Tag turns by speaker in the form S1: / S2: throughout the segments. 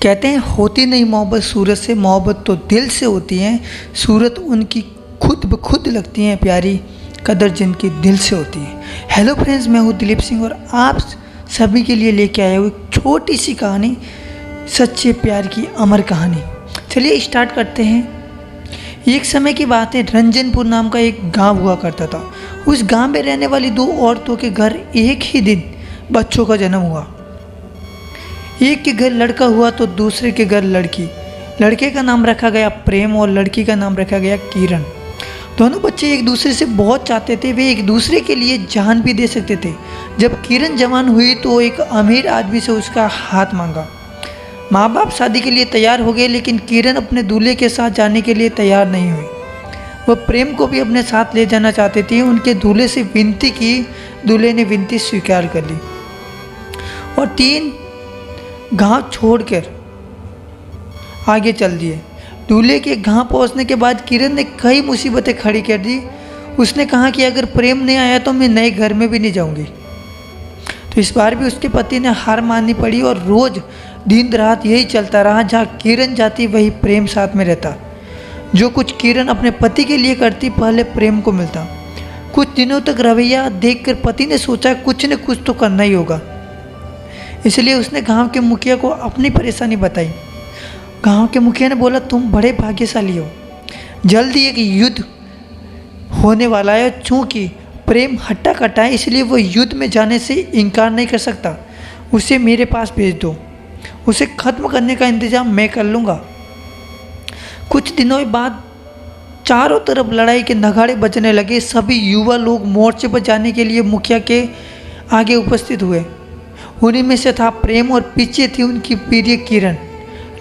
S1: कहते हैं होती नहीं मोहब्बत सूरत से, मोहब्बत तो दिल से होती है। सूरत उनकी खुद ब खुद लगती हैं प्यारी, कदर जिनकी दिल से होती है। हेलो फ्रेंड्स, मैं हूँ दिलीप सिंह और आप सभी के लिए लेके आया हूँ एक छोटी सी कहानी, सच्चे प्यार की अमर कहानी। चलिए स्टार्ट करते हैं। एक समय की बात है, रंजनपुर नाम का एक गांव हुआ करता था। उस गांव में रहने वाली दो औरतों के घर एक ही दिन बच्चों का जन्म हुआ। एक के घर लड़का हुआ तो दूसरे के घर लड़की। लड़के का नाम रखा गया प्रेम और लड़की का नाम रखा गया किरण। दोनों बच्चे एक दूसरे से बहुत चाहते थे, वे एक दूसरे के लिए जान भी दे सकते थे। जब किरण जवान हुई तो एक अमीर आदमी से उसका हाथ मांगा। माँ बाप शादी के लिए तैयार हो गए, लेकिन किरण अपने दूल्हे के साथ जाने के लिए तैयार नहीं हुई। वह प्रेम को भी अपने साथ ले जाना चाहते थे। उनके दूल्हे से विनती की, दूल्हे ने विनती स्वीकार कर ली और 3 गांव छोड़कर आगे चल दिए। दूल्हे के गांव पहुंचने के बाद किरण ने कई मुसीबतें खड़ी कर दी। उसने कहा कि अगर प्रेम नहीं आया तो मैं नए घर में भी नहीं जाऊंगी। तो इस बार भी उसके पति ने हार माननी पड़ी और रोज़ दिन रात यही चलता रहा। जहाँ किरण जाती वही प्रेम साथ में रहता। जो कुछ किरण अपने पति के लिए करती पहले प्रेम को मिलता। कुछ दिनों तक रवैया देखकर पति ने सोचा कुछ न कुछ तो करना ही होगा। इसलिए उसने गांव के मुखिया को अपनी परेशानी बताई। गांव के मुखिया ने बोला, तुम बड़े भाग्यशाली हो, जल्दी एक युद्ध होने वाला है। चूँकि प्रेम हट्टा कट्टा है, इसलिए वो युद्ध में जाने से इनकार नहीं कर सकता। उसे मेरे पास भेज दो, उसे ख़त्म करने का इंतज़ाम मैं कर लूँगा। कुछ दिनों बाद चारों तरफ लड़ाई के नगाड़े बजने लगे। सभी युवा लोग मोर्चे पर जाने के लिए मुखिया के आगे उपस्थित हुए। उन्हीं में से था प्रेम और पीछे थी उनकी प्रिय किरण।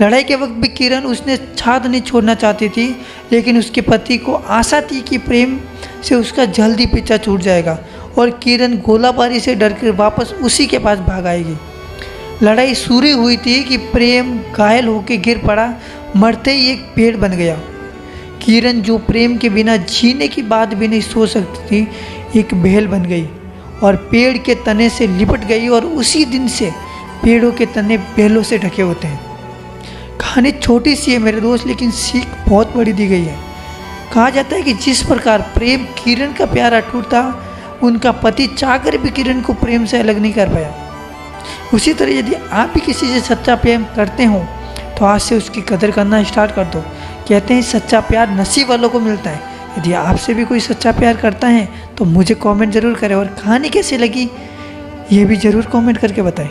S1: लड़ाई के वक्त भी किरण उसने साथ नहीं छोड़ना चाहती थी, लेकिन उसके पति को आशा थी कि प्रेम से उसका जल्दी पीछा छूट जाएगा और किरण गोलाबारी से डरकर वापस उसी के पास भाग आएगी। लड़ाई शुरू हुई थी कि प्रेम घायल होकर गिर पड़ा। मरते ही एक पेड़ बन गया। किरण, जो प्रेम के बिना जीने की बात भी नहीं सोच सकती थी, एक बेल बन गई और पेड़ के तने से लिपट गई। और उसी दिन से पेड़ों के तने बेलों से ढके होते हैं। कहानी छोटी सी है मेरे दोस्त, लेकिन सीख बहुत बड़ी दी गई है। कहा जाता है कि जिस प्रकार प्रेम किरण का प्यार अटूट था, उनका पति चाहकर भी किरण को प्रेम से अलग नहीं कर पाया। उसी तरह यदि आप भी किसी से सच्चा प्रेम करते हो तो आज से उसकी कदर करना स्टार्ट कर दो। कहते हैं सच्चा प्यार नसीब वालों को मिलता है। यदि आपसे भी कोई सच्चा प्यार करता है तो मुझे कमेंट ज़रूर करें और कहानी कैसी लगी ये भी ज़रूर कमेंट करके बताएं।